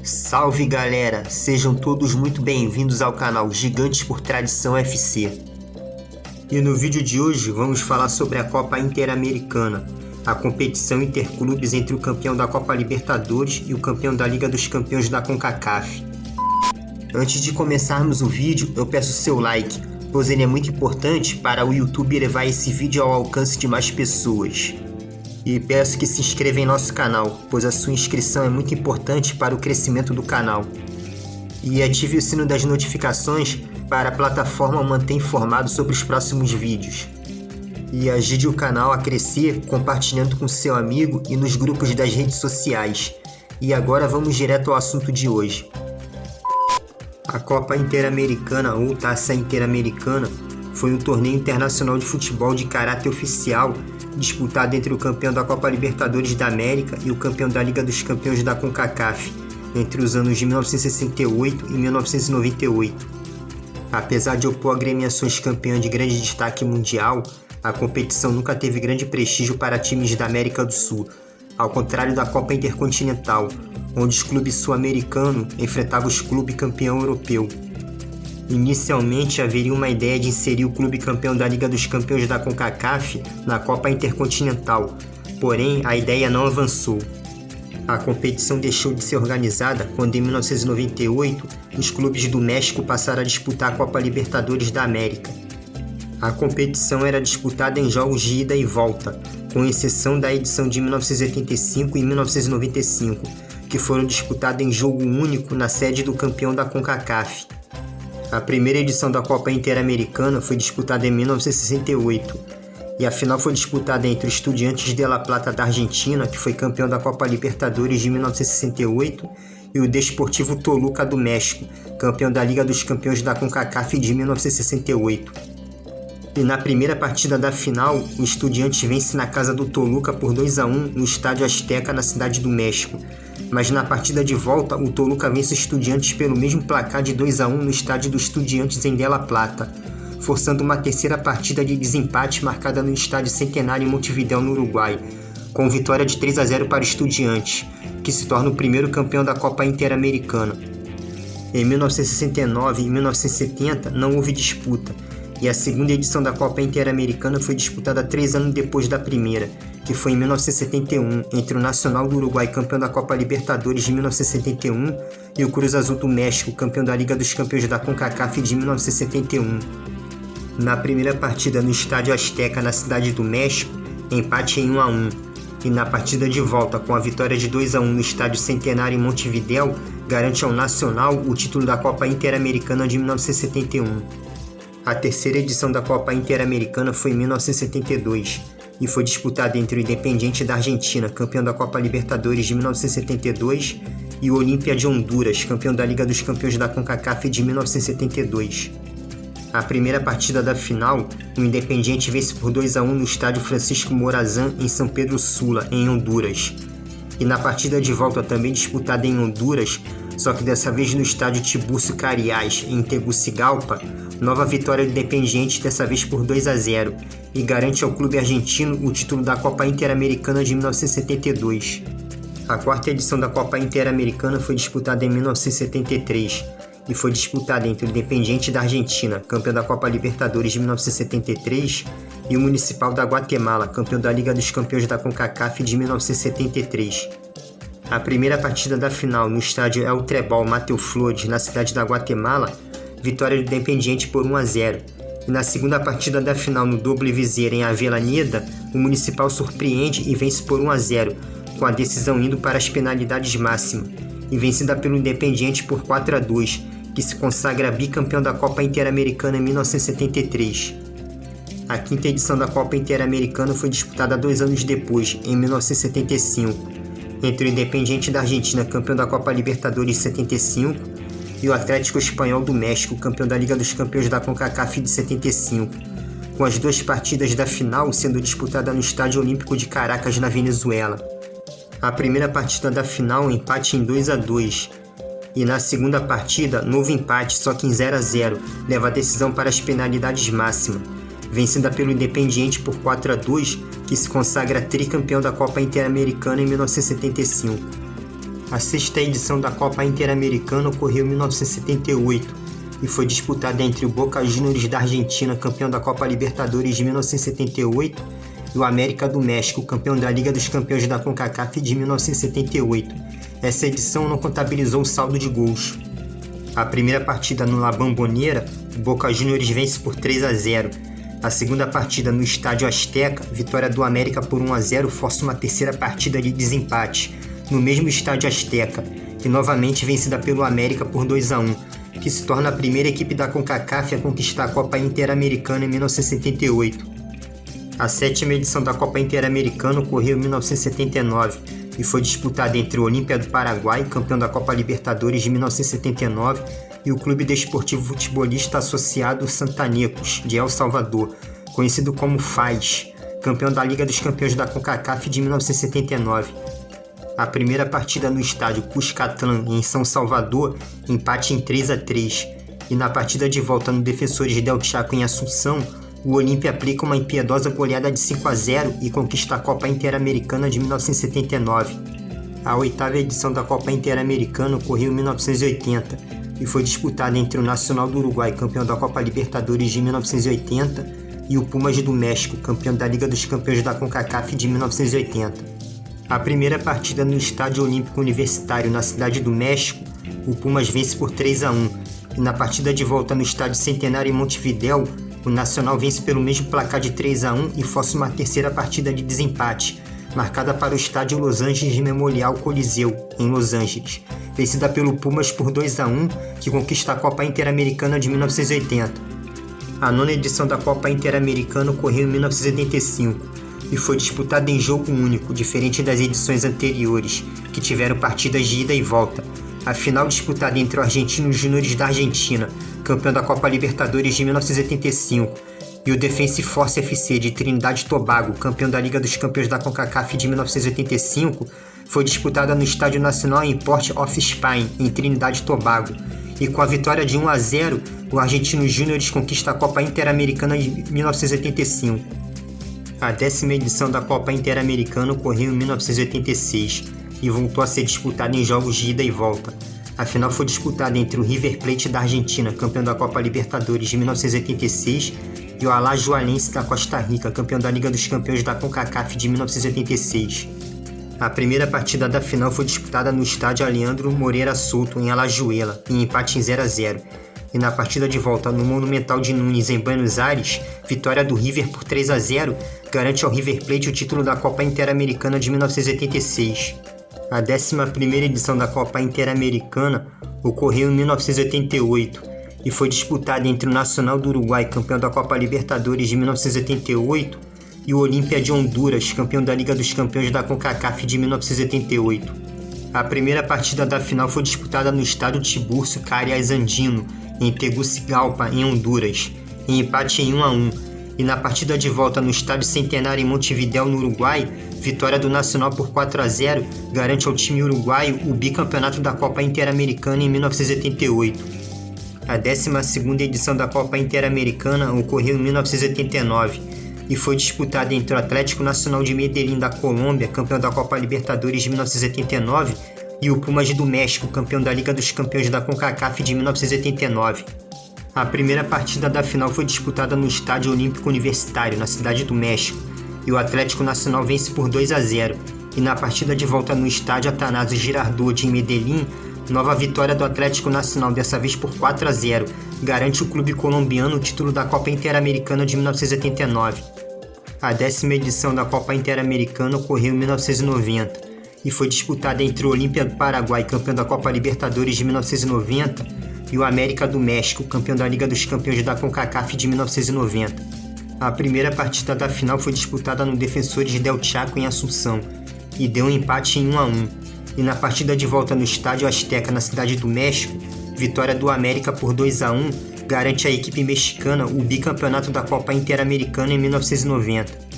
Salve galera, sejam todos muito bem-vindos ao canal Gigantes por Tradição FC. E no vídeo de hoje vamos falar sobre a Copa Interamericana, a competição interclubes entre o campeão da Copa Libertadores e o campeão da Liga dos Campeões da CONCACAF. Antes de começarmos o vídeo, eu peço seu like, pois ele é muito importante para o YouTube levar esse vídeo ao alcance de mais pessoas. E peço que se inscreva em nosso canal, pois a sua inscrição é muito importante para o crescimento do canal. E ative o sino das notificações para a plataforma o manter informado sobre os próximos vídeos. E ajude o canal a crescer compartilhando com seu amigo e nos grupos das redes sociais. E agora vamos direto ao assunto de hoje. A Copa Interamericana ou Taça Interamericana foi um torneio internacional de futebol de caráter oficial disputado entre o campeão da Copa Libertadores da América e o campeão da Liga dos Campeões da CONCACAF, entre os anos de 1968 e 1998. Apesar de opor agremiações campeãs de grande destaque mundial, a competição nunca teve grande prestígio para times da América do Sul, ao contrário da Copa Intercontinental, onde os clubes sul-americanos enfrentavam os clubes campeão europeu. Inicialmente haveria uma ideia de inserir o clube campeão da Liga dos Campeões da CONCACAF na Copa Intercontinental, porém a ideia não avançou. A competição deixou de ser organizada quando em 1998 os clubes do México passaram a disputar a Copa Libertadores da América. A competição era disputada em jogos de ida e volta, com exceção da edição de 1985 e 1995, que foram disputadas em jogo único na sede do campeão da CONCACAF. A primeira edição da Copa Interamericana foi disputada em 1968, e a final foi disputada entre o Estudiantes de La Plata da Argentina, que foi campeão da Copa Libertadores de 1968, e o Desportivo Toluca do México, campeão da Liga dos Campeões da CONCACAF de 1968. E na primeira partida da final, o Estudiantes vence na casa do Toluca por 2-1 no Estádio Azteca, na Cidade do México. Mas na partida de volta, o Toluca vence o Estudiantes pelo mesmo placar de 2-1 no estádio do Estudiantes em La Plata, forçando uma terceira partida de desempate marcada no Estádio Centenário em Montevidéu, no Uruguai, com vitória de 3-0 para o Estudiantes, que se torna o primeiro campeão da Copa Interamericana. Em 1969 e 1970 não houve disputa, e a segunda edição da Copa Interamericana foi disputada 3 anos depois da primeira, que foi em 1971, entre o Nacional do Uruguai, campeão da Copa Libertadores de 1971, e o Cruz Azul do México, campeão da Liga dos Campeões da CONCACAF de 1971. Na primeira partida no Estádio Azteca, na Cidade do México, empate em 1-1, e na partida de volta, com a vitória de 2-1 no Estádio Centenário em Montevidéu, garante ao Nacional o título da Copa Interamericana de 1971. A terceira edição da Copa Interamericana foi em 1972 e foi disputada entre o Independiente da Argentina, campeão da Copa Libertadores de 1972, e o Olímpia de Honduras, campeão da Liga dos Campeões da CONCACAF de 1972. A primeira partida da final, o Independiente vence por 2-1 no Estádio Francisco Morazán, em São Pedro Sula, em Honduras. E na partida de volta, também disputada em Honduras, só que dessa vez no Estádio Tiburcio Carías, em Tegucigalpa, nova vitória do Independiente, dessa vez por 2-0, e garante ao clube argentino o título da Copa Interamericana de 1972. A quarta edição da Copa Interamericana foi disputada em 1973, e foi disputada entre o Independiente da Argentina, campeão da Copa Libertadores de 1973, e o Municipal da Guatemala, campeão da Liga dos Campeões da CONCACAF de 1973. A primeira partida da final no estádio El Trebol Mateu Flores, na cidade da Guatemala, vitória do Independiente por 1-0. E na segunda partida da final no Doble Viseira, em Avellaneda, o Municipal surpreende e vence por 1-0, com a decisão indo para as penalidades máximas, e vencida pelo Independiente por 4-2, que se consagra bicampeão da Copa Interamericana em 1973. A quinta edição da Copa Interamericana foi disputada 2 anos depois, em 1975, entre o Independiente da Argentina, campeão da Copa Libertadores de 75, e o Atlético Espanhol do México, campeão da Liga dos Campeões da CONCACAF de 75, com as duas partidas da final sendo disputada no Estádio Olímpico de Caracas, na Venezuela. A primeira partida da final, empate em 2-2, e na segunda partida, novo empate, só que em 0-0, leva a decisão para as penalidades máximas, vencida pelo Independiente por 4-2, que se consagra tricampeão da Copa Interamericana em 1975. A sexta edição da Copa Interamericana ocorreu em 1978 e foi disputada entre o Boca Juniors da Argentina, campeão da Copa Libertadores de 1978, e o América do México, campeão da Liga dos Campeões da CONCACAF de 1978. Essa edição não contabilizou o saldo de gols. A primeira partida no La Bombonera, o Boca Juniors vence por 3-0. A segunda partida no Estádio Azteca, vitória do América por 1-0 força uma terceira partida de desempate, no mesmo Estádio Azteca, e novamente vencida pelo América por 2-1, que se torna a primeira equipe da CONCACAF a conquistar a Copa Interamericana em 1978. A sétima edição da Copa Interamericana ocorreu em 1979 e foi disputada entre o Olímpia do Paraguai, campeão da Copa Libertadores de 1979, e o Clube Desportivo Futebolista Associado Santanecos, de El Salvador, conhecido como FAS, campeão da Liga dos Campeões da CONCACAF de 1979. A primeira partida no estádio Cuscatlán, em São Salvador, empate em 3-3, e na partida de volta no Defensores del Chaco, em Assunção, o Olímpia aplica uma impiedosa goleada de 5-0 e conquista a Copa Interamericana de 1979. A oitava edição da Copa Interamericana ocorreu em 1980 e foi disputada entre o Nacional do Uruguai, campeão da Copa Libertadores de 1980, e o Pumas do México, campeão da Liga dos Campeões da CONCACAF de 1980. A primeira partida no Estádio Olímpico Universitário, na Cidade do México, o Pumas vence por 3-1, e na partida de volta no Estádio Centenário em Montevidéu, o Nacional vence pelo mesmo placar de 3-1 e força uma terceira partida de desempate, marcada para o Estádio Los Angeles Memorial Coliseu, em Los Angeles, vencida pelo Pumas por 2-1, que conquista a Copa Interamericana de 1980. A nona edição da Copa Interamericana ocorreu em 1985 e foi disputada em jogo único, diferente das edições anteriores, que tiveram partidas de ida e volta. A final disputada entre o Argentinos Juniors da Argentina, campeão da Copa Libertadores de 1985, e o Defensa e Force FC de Trinidad e Tobago, campeão da Liga dos Campeões da CONCACAF de 1985, foi disputada no Estádio Nacional em Port-of-Spain, em Trinidad e Tobago, e com a vitória de 1-0, o Argentinos Juniors conquista a Copa Interamericana de 1985. A 10ª edição da Copa Interamericana ocorreu em 1986 e voltou a ser disputada em jogos de ida e volta. A final foi disputada entre o River Plate da Argentina, campeão da Copa Libertadores de 1986, e o Alajuelense da Costa Rica, campeão da Liga dos Campeões da CONCACAF de 1986. A primeira partida da final foi disputada no estádio Alejandro Moreira Souto, em Alajuela, em empate em 0-0. E na partida de volta no Monumental de Nunes, em Buenos Aires, vitória do River por 3-0 garante ao River Plate o título da Copa Interamericana de 1986. A 11ª edição da Copa Interamericana ocorreu em 1988 e foi disputada entre o Nacional do Uruguai, campeão da Copa Libertadores de 1978, e o Olímpia de Honduras, campeão da Liga dos Campeões da CONCACAF de 1978. A primeira partida da final foi disputada no estádio Tiburcio Carías Andino, em Tegucigalpa, em Honduras, em empate em 1-1, e na partida de volta no Estádio Centenário em Montevidéu, no Uruguai, vitória do Nacional por 4-0 garante ao time uruguaio o bicampeonato da Copa Interamericana em 1978. A 12ª edição da Copa Interamericana ocorreu em 1989 e foi disputada entre o Atlético Nacional de Medellín da Colômbia, campeão da Copa Libertadores de 1979, e o Pumas do México, campeão da Liga dos Campeões da CONCACAF de 1979. A primeira partida da final foi disputada no Estádio Olímpico Universitário, na Cidade do México, e o Atlético Nacional vence por 2-0, e na partida de volta no Estádio Atanásio Girardot, em Medellín, nova vitória do Atlético Nacional, dessa vez por 4-0, garante o clube colombiano o título da Copa Interamericana de 1979. A 10ª edição da Copa Interamericana ocorreu em 1990 e foi disputada entre o Olímpia do Paraguai, campeão da Copa Libertadores de 1990, e o América do México, campeão da Liga dos Campeões da CONCACAF de 1990. A primeira partida da final foi disputada no Defensores del Chaco, em Assunção, e deu um empate em 1-1. E na partida de volta no Estádio Azteca, na Cidade do México, vitória do América por 2-1 garante à equipe mexicana o bicampeonato da Copa Interamericana em 1990.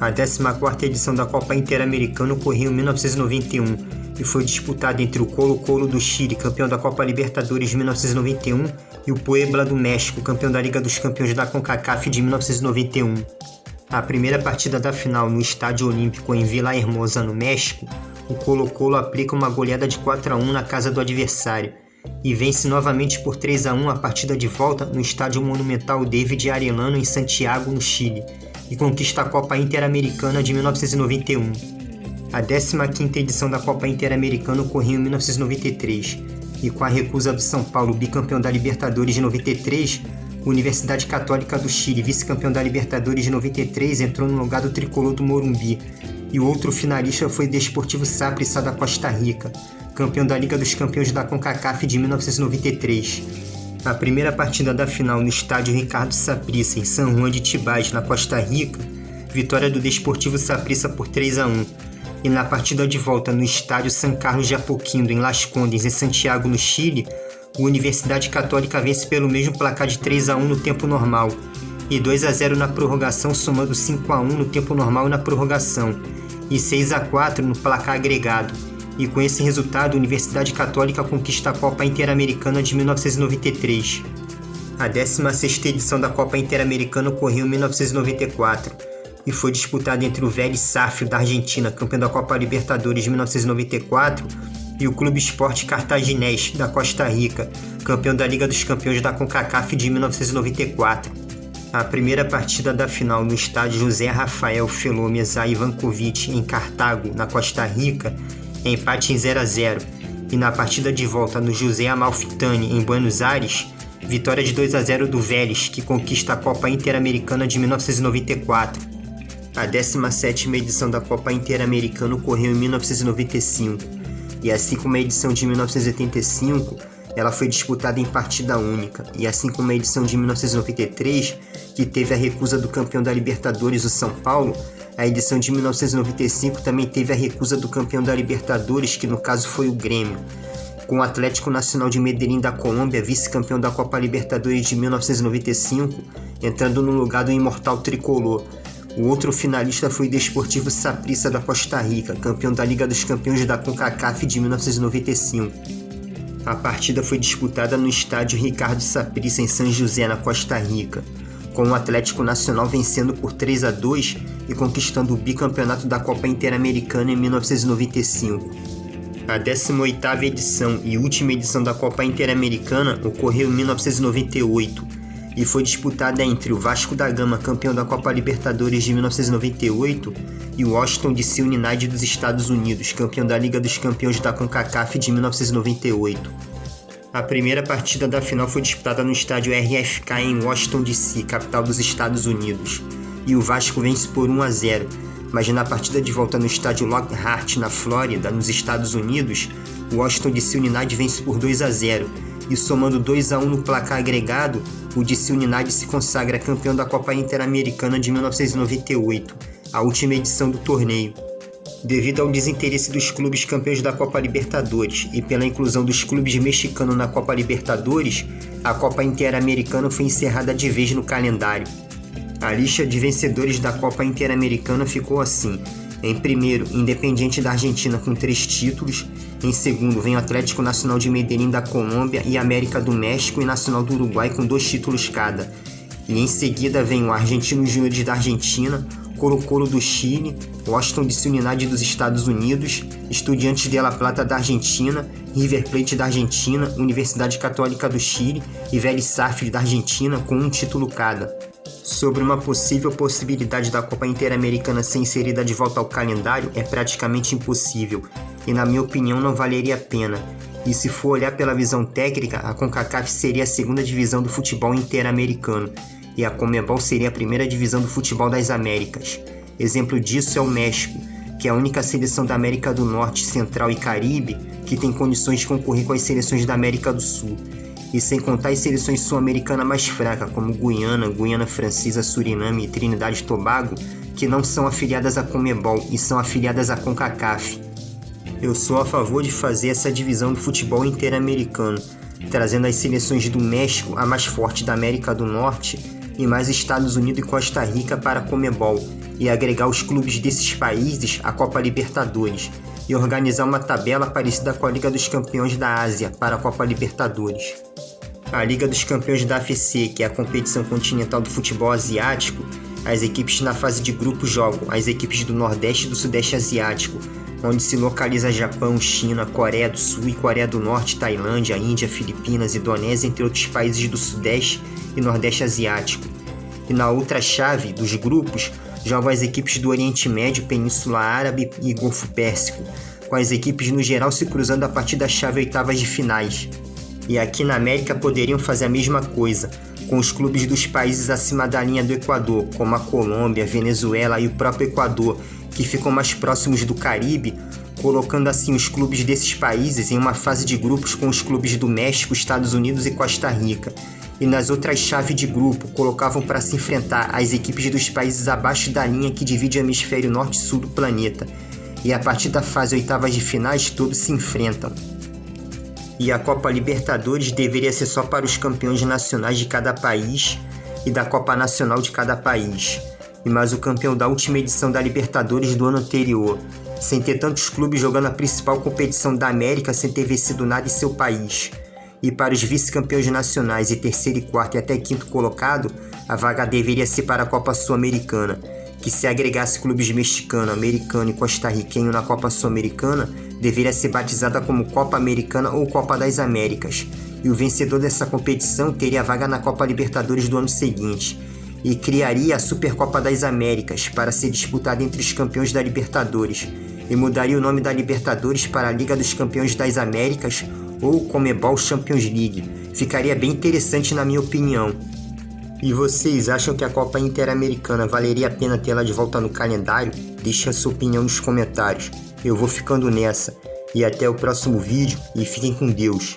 A 14ª edição da Copa Interamericana ocorreu em 1991 e foi disputada entre o Colo-Colo do Chile, campeão da Copa Libertadores de 1991, e o Puebla do México, campeão da Liga dos Campeões da CONCACAF de 1991. A primeira partida da final no Estádio Olímpico em Villahermosa, no México, o Colo-Colo aplica uma goleada de 4-1 na casa do adversário e vence novamente por 3-1 a partida de volta no Estádio Monumental David Arellano em Santiago, no Chile, e conquista a Copa Interamericana de 1991. A 15ª edição da Copa Interamericana ocorreu em 1993, e com a recusa do São Paulo, bicampeão da Libertadores de 93, a Universidade Católica do Chile, vice-campeão da Libertadores de 93, entrou no lugar do tricolor do Morumbi, e o outro finalista foi o Desportivo Saprissa da Costa Rica, campeão da Liga dos Campeões da CONCACAF de 1993. A primeira partida da final no estádio Ricardo Saprissa, em San Juan de Tibás, na Costa Rica, vitória do Desportivo Saprissa por 3-1. E na partida de volta no estádio San Carlos de Apoquindo, em Las Condes, em Santiago, no Chile, a Universidade Católica vence pelo mesmo placar de 3-1 no tempo normal e 2-0 na prorrogação, somando 5-1 no tempo normal e na prorrogação, e 6-4 no placar agregado. E com esse resultado, a Universidade Católica conquista a Copa Interamericana de 1993. A 16ª edição da Copa Interamericana ocorreu em 1994 e foi disputada entre o Vélez Sarsfield da Argentina, campeão da Copa Libertadores de 1994, e o Clube Sport Cartaginés da Costa Rica, campeão da Liga dos Campeões da CONCACAF de 1994. A primeira partida da final no estádio José Rafael Felomezá Ivankovic, em Cartago, na Costa Rica, é empate em 0-0, e na partida de volta no José Amalfitani, em Buenos Aires, vitória de 2-0 do Vélez, que conquista a Copa Interamericana de 1994. A 17ª edição da Copa Interamericana ocorreu em 1995, e assim como a edição de 1985, ela foi disputada em partida única, e assim como a edição de 1993, que teve a recusa do campeão da Libertadores, o São Paulo, a edição de 1995 também teve a recusa do campeão da Libertadores, que no caso foi o Grêmio, com o Atlético Nacional de Medellín da Colômbia, vice-campeão da Copa Libertadores de 1995, entrando no lugar do imortal tricolor. O outro finalista foi o Desportivo Saprissa da Costa Rica, campeão da Liga dos Campeões da CONCACAF de 1995. A partida foi disputada no estádio Ricardo Saprissa, em San José, na Costa Rica, com o Atlético Nacional vencendo por 3-2 e conquistando o bicampeonato da Copa Interamericana em 1995. A 18ª edição e última edição da Copa Interamericana ocorreu em 1998 e foi disputada entre o Vasco da Gama, campeão da Copa Libertadores de 1998, e o Washington DC United dos Estados Unidos, campeão da Liga dos Campeões da CONCACAF de 1998. A primeira partida da final foi disputada no estádio RFK em Washington DC, capital dos Estados Unidos, e o Vasco vence por 1-0, mas na partida de volta no estádio Lockhart, na Flórida, nos Estados Unidos, o Washington DC United vence por 2-0, e somando 2-1 no placar agregado, o DC United se consagra campeão da Copa Interamericana de 1998, a última edição do torneio. Devido ao desinteresse dos clubes campeões da Copa Libertadores e pela inclusão dos clubes mexicanos na Copa Libertadores, a Copa Interamericana foi encerrada de vez no calendário. A lista de vencedores da Copa Interamericana ficou assim: em primeiro, Independiente da Argentina com 3 títulos, em segundo vem o Atlético Nacional de Medellín da Colômbia e América do México e Nacional do Uruguai com 2 títulos cada, e em seguida vem o Argentinos Júniores da Argentina, Colo-Colo do Chile, Washington DC United dos Estados Unidos, Estudiantes de La Plata da Argentina, River Plate da Argentina, Universidade Católica do Chile e Vélez Sarsfield da Argentina com 1 título cada. Sobre uma possível possibilidade da Copa Interamericana ser inserida de volta ao calendário, é praticamente impossível, e na minha opinião não valeria a pena. E se for olhar pela visão técnica, a CONCACAF seria a segunda divisão do futebol interamericano, e a CONMEBOL seria a primeira divisão do futebol das Américas. Exemplo disso é o México, que é a única seleção da América do Norte, Central e Caribe que tem condições de concorrer com as seleções da América do Sul. E sem contar as seleções sul-americanas mais fracas, como Guiana, Guiana Francesa, Suriname e Trinidade e Tobago, que não são afiliadas à CONMEBOL e são afiliadas à CONCACAF. Eu sou a favor de fazer essa divisão do futebol interamericano, trazendo as seleções do México, a mais forte da América do Norte, e mais Estados Unidos e Costa Rica para a CONMEBOL, e agregar os clubes desses países à Copa Libertadores, e organizar uma tabela parecida com a Liga dos Campeões da Ásia para a Copa Libertadores. A Liga dos Campeões da AFC, que é a competição continental do futebol asiático, as equipes na fase de grupo jogam as equipes do Nordeste e do Sudeste Asiático, onde se localiza Japão, China, Coreia do Sul e Coreia do Norte, Tailândia, Índia, Filipinas, Indonésia, entre outros países do Sudeste e Nordeste Asiático. E na outra chave dos grupos jogam as equipes do Oriente Médio, Península Árabe e Golfo Pérsico, com as equipes no geral se cruzando a partir da chave oitavas de finais. E aqui na América poderiam fazer a mesma coisa, com os clubes dos países acima da linha do Equador, como a Colômbia, Venezuela e o próprio Equador, que ficam mais próximos do Caribe, colocando assim os clubes desses países em uma fase de grupos com os clubes do México, Estados Unidos e Costa Rica. E nas outras chaves de grupo, colocavam para se enfrentar as equipes dos países abaixo da linha que divide o hemisfério norte e sul do planeta. E a partir da fase oitavas de finais, todos se enfrentam. E a Copa Libertadores deveria ser só para os campeões nacionais de cada país e da Copa Nacional de cada país, e mais o campeão da última edição da Libertadores do ano anterior, sem ter tantos clubes jogando a principal competição da América sem ter vencido nada em seu país. E para os vice-campeões nacionais e terceiro e quarto e até quinto colocado, a vaga deveria ser para a Copa Sul-Americana, que se agregasse clubes mexicano, americano e costarriquenho na Copa Sul-Americana, deveria ser batizada como Copa Americana ou Copa das Américas, e o vencedor dessa competição teria vaga na Copa Libertadores do ano seguinte, e criaria a Supercopa das Américas para ser disputada entre os campeões da Libertadores, e mudaria o nome da Libertadores para a Liga dos Campeões das Américas ou Conmebol Champions League. Ficaria bem interessante na minha opinião. E vocês acham que a Copa Interamericana valeria a pena tê-la de volta no calendário? Deixe a sua opinião nos comentários. Eu vou ficando nessa. E até o próximo vídeo e fiquem com Deus.